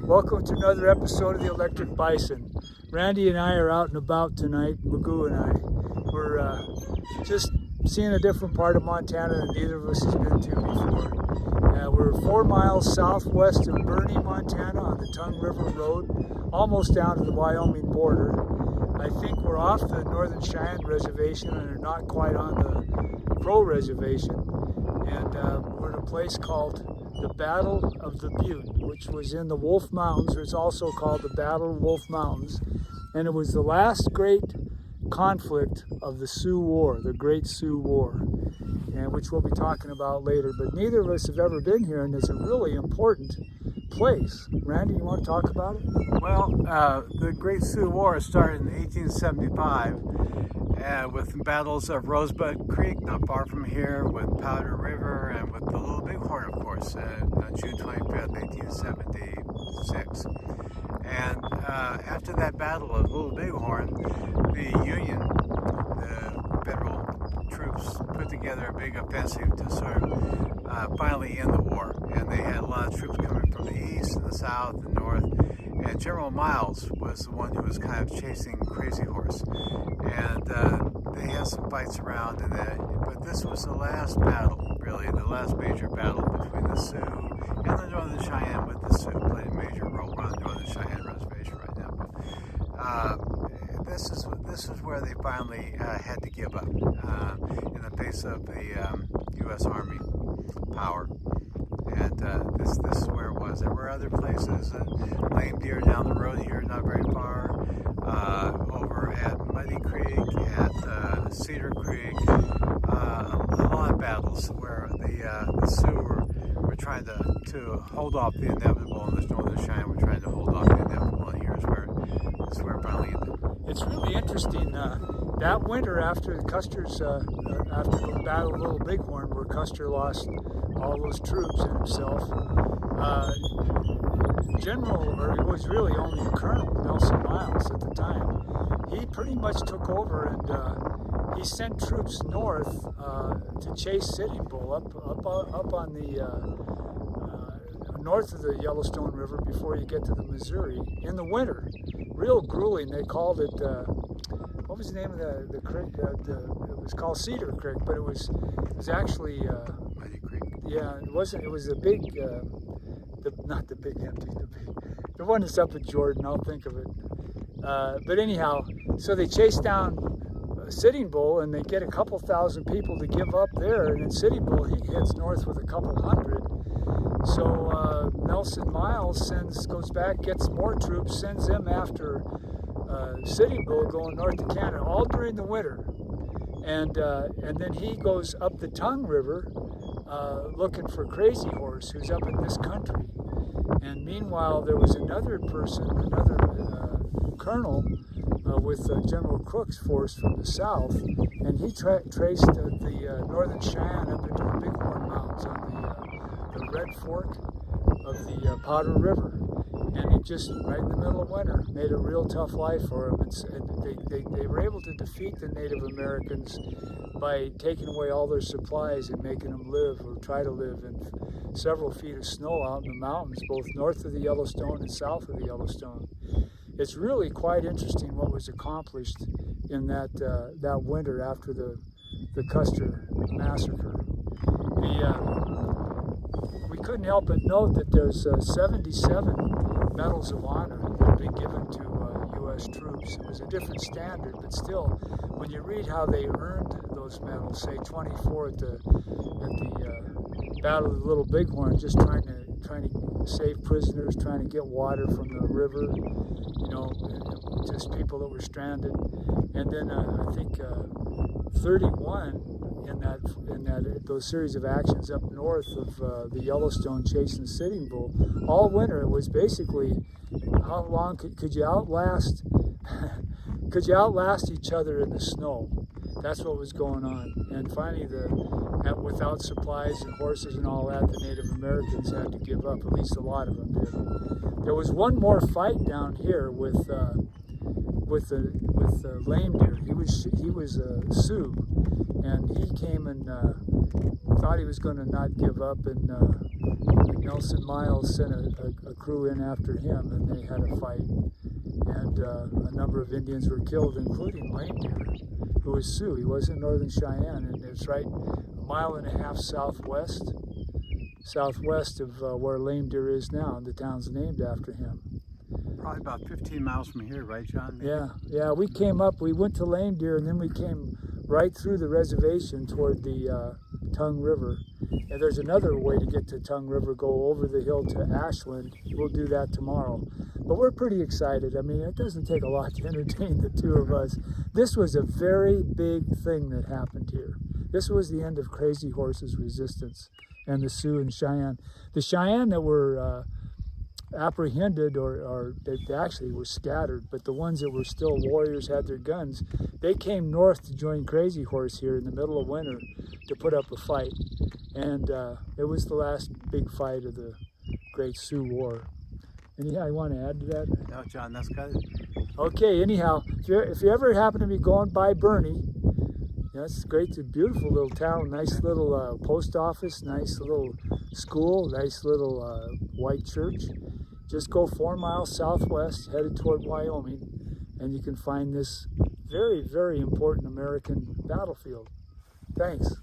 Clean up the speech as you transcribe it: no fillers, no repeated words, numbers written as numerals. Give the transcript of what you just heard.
Welcome to another episode of the Electric Bison. Randy and I are out and about tonight, Magoo and I. We're just seeing a different part of Montana that neither of us has been to before. We're 4 miles southwest of Boerne, Montana on the Tongue River Road, almost down to the Wyoming border. I think we're off the Northern Cheyenne Reservation and are not quite on the Crow Reservation. And we're at a place called the Battle of the Butte, which was in the Wolf Mountains, or it's also called the Battle of Wolf Mountains. And it was the last great conflict of the Sioux War, the Great Sioux War, and which we'll be talking about later. But neither of us have ever been here, and it's a really important place. Randy, you want to talk about it? Well, the Great Sioux War started in 1875 with the battles of Rosebud Creek, not far from here, with Powder River, and with the Little Bighorn, of course, on June 25th, 1876. And after that battle of Little Bighorn, the Union, the federal troops, put together a big offensive to sort of finally end the war. And they had a lot of troops coming from the east and the south and north. And General Miles was the one who was kind of chasing Crazy Horse. And they had some fights around, but this was the last battle, really, the last major battle between the Sioux and the Northern Cheyenne, with the Sioux played a major role on the Northern Cheyenne Reservation right now. But this is where they finally had to give up in the face of the U.S. Army power. And this is where it was. There were other places, Lame Deer down the road here, not very far, over at Muddy Creek, at Cedar Creek, a lot of battles where the Sioux were trying to hold off the inevitable, and the Northern Cheyenne were trying to hold off the inevitable, and here's where it finally ended. It's really interesting. That winter after Custer's, after the Battle of Little Bighorn, where Custer lost all those troops and himself, it was really only a colonel, Nelson Miles at the time. He pretty much took over, and he sent troops north to chase Sitting Bull up on the north of the Yellowstone River before you get to the Missouri in the winter. Real grueling. They called it, what was the name of the creek? It was called Cedar Creek, but it was actually Muddy Creek. Yeah, it wasn't. It was a big, not the big empty, the one that's up at Jordan. I'll think of it. But anyhow, so they chase down Sitting Bull, and they get a couple thousand people to give up there, and then Sitting Bull, he heads north with a couple hundred. So Nelson Miles goes back, gets more troops, sends them after Sitting Bull going north to Canada, all during the winter. And then he goes up the Tongue River looking for Crazy Horse, who's up in this country. And meanwhile, there was another colonel with General Crook's force from the south, and he traced the Northern Cheyenne up into the Bighorn Mountains on the Red Fork of the Powder River. And it just, right in the middle of winter, made a real tough life for them. And they were able to defeat the Native Americans by taking away all their supplies and making them live, or try to live, in several feet of snow out in the mountains, both north of the Yellowstone and south of the Yellowstone. It's really quite interesting what was accomplished in that winter after the Custer massacre. We couldn't help but note that there's 77 medals of honor that have been given to U.S. troops. It was a different standard, but still, when you read how they earned those medals, say 24 at the Battle of the Little Bighorn, just trying to save prisoners, trying to get water from the river, just people that were stranded, and then I think 31 in those series of actions up north of the Yellowstone chasing Sitting Bull. All winter, it was basically how long could you outlast each other in the snow. That's what was going on. And finally, without supplies and horses and all that, the Native Americans had to give up. At least a lot of them did. There was one more fight down here with Lame Deer. He was a Sioux, and he came and thought he was going to not give up, and Nelson Miles sent a crew in after him, and they had a fight. And a number of Indians were killed, including Lame Deer, who was Sioux. He wasn't Northern Cheyenne, and it's right 1.5 miles southwest of where Lame Deer is now, and the town's named after him. Probably about 15 miles from here, right, John? Maybe? Yeah. We came up, we went to Lame Deer, and then we came right through the reservation toward the Tongue River. And there's another way to get to Tongue River, go over the hill to Ashland. We'll do that tomorrow. But we're pretty excited. I mean, it doesn't take a lot to entertain the two of us. This was a very big thing that happened here. This was the end of Crazy Horse's resistance and the Sioux and Cheyenne. The Cheyenne that were apprehended, or they actually were scattered, but the ones that were still warriors, had their guns, they came north to join Crazy Horse here in the middle of winter to put up a fight. And it was the last big fight of the Great Sioux War. Anyhow, you want to add to that? No, John, that's good. Okay, anyhow, if you ever happen to be going by Bernie, it's great. It's a beautiful little town, nice little post office, nice little school, nice little white church. Just go 4 miles southwest, headed toward Wyoming, and you can find this very, very important American battlefield. Thanks.